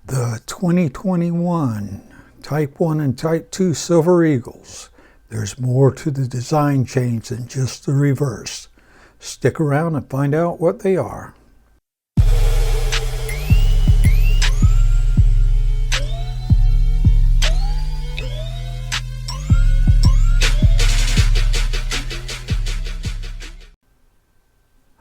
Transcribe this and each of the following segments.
The 2021 Type 1 and Type 2 Silver Eagles. There's more to the design change than just the reverse. Stick around and find out what they are.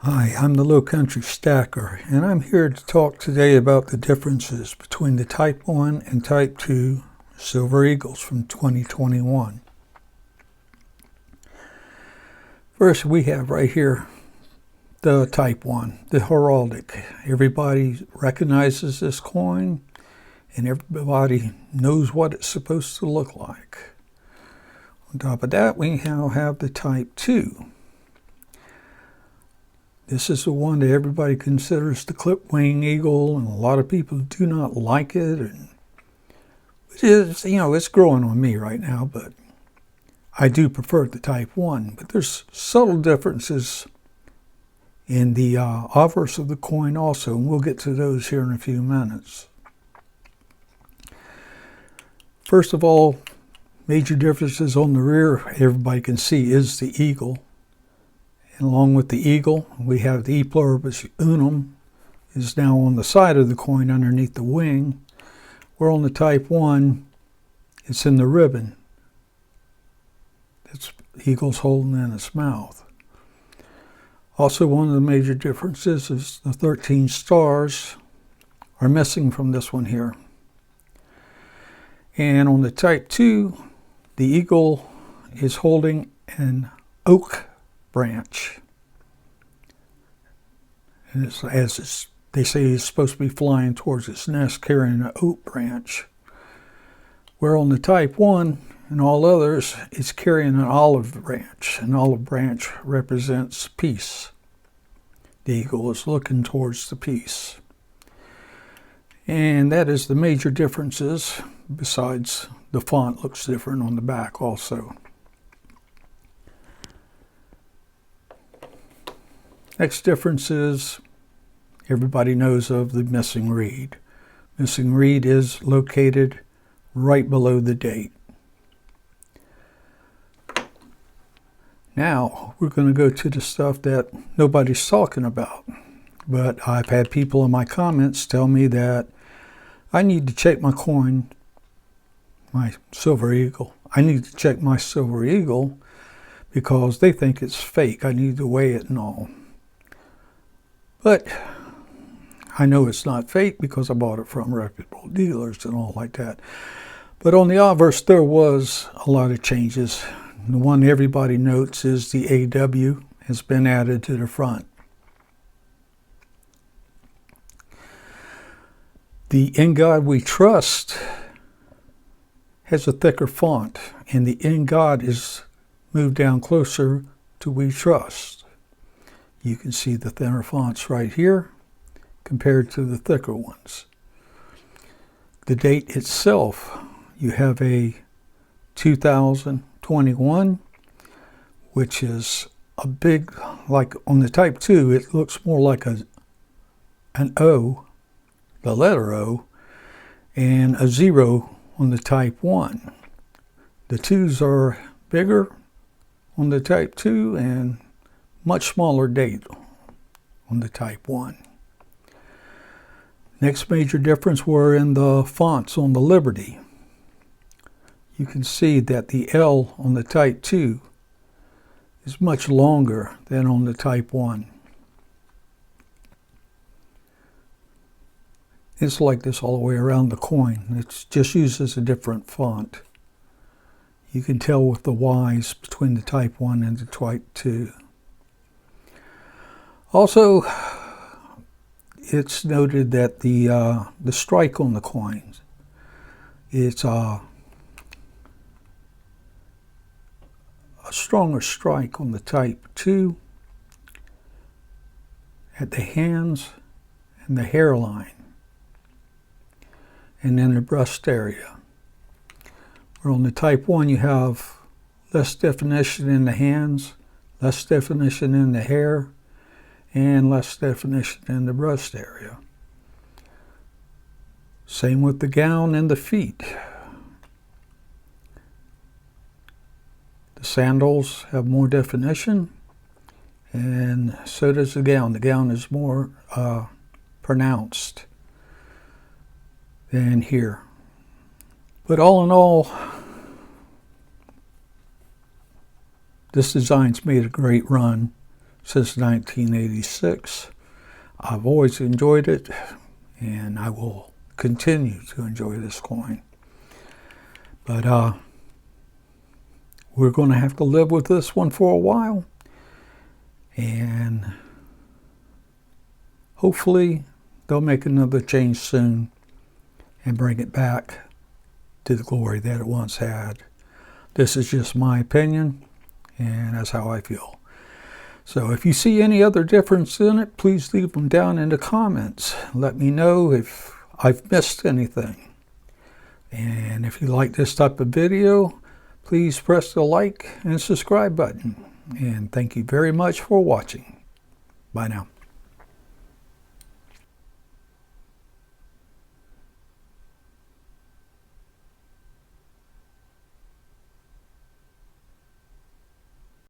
Hi, I'm the Low Country Stacker, and I'm here to talk today about the differences between the Type 1 and Type 2 Silver Eagles from 2021. First, we have right here the Type 1, the Heraldic. Everybody recognizes this coin, and everybody knows what it's supposed to look like. On top of that, we now have the Type 2. This is the one that everybody considers the clip wing eagle, and a lot of people do not like it. And it's growing on me right now, but I do prefer the Type 1. But there's subtle differences in the obverse of the coin also, and we'll get to those here in a few minutes. First of all, major differences on the rear, everybody can see, is the eagle. And along with the eagle, we have the E pluribus unum is now on the side of the coin underneath the wing. Where on the Type 1, it's in the ribbon. It's the eagle's holding in its mouth. Also, one of the major differences is the 13 stars are missing from this one here. And on the Type 2, the eagle is holding an oak branch. And they say it's supposed to be flying towards its nest carrying an oak branch. Where on the Type 1 and all others, it's carrying an olive branch. An olive branch represents peace. The eagle is looking towards the peace. And that is the major differences, besides the font looks different on the back also. Next difference is everybody knows of the missing reed. Missing reed is located right below the date. Now we're going to go to the stuff that nobody's talking about. But I've had people in my comments tell me that I need to check my coin, my Silver Eagle. I need to check my Silver Eagle because they think it's fake. I need to weigh it and all. But I know it's not fake because I bought it from reputable dealers and all like that. But on the obverse, there was a lot of changes. The one everybody notes is the AW has been added to the front. The In God We Trust has a thicker font, and the In God is moved down closer to We Trust. You can see the thinner fonts right here compared to the thicker ones. The date itself, you have a 2021, which is a big, like on the Type 2, it looks more like an O, the letter O, and a 0 on the Type 1. The 2s are bigger on the Type 2 and much smaller date on the Type 1. Next major difference were in the fonts on the Liberty. You can see that the L on the Type 2 is much longer than on the Type 1. It's like this all the way around the coin. It just uses a different font. You can tell with the Y's between the Type 1 and the Type 2. Also, it's noted that the strike on the coins, it's a stronger strike on the Type 2 at the hands and the hairline, and then the breast area. Where on the Type 1 you have less definition in the hands, less definition in the hair, and less definition in the breast area. Same with the gown and the feet. The sandals have more definition, and so does the gown. The gown is more pronounced than here. But all in all, this design's made a great run since 1986. I've always enjoyed it, and I will continue to enjoy this coin. But we're going to have to live with this one for a while, and hopefully they'll make another change soon and bring it back to the glory that it once had. This is just my opinion, and that's how I feel. So if you see any other difference in it, please leave them down in the comments. Let me know if I've missed anything. And if you like this type of video, please press the like and subscribe button. And thank you very much for watching. Bye now.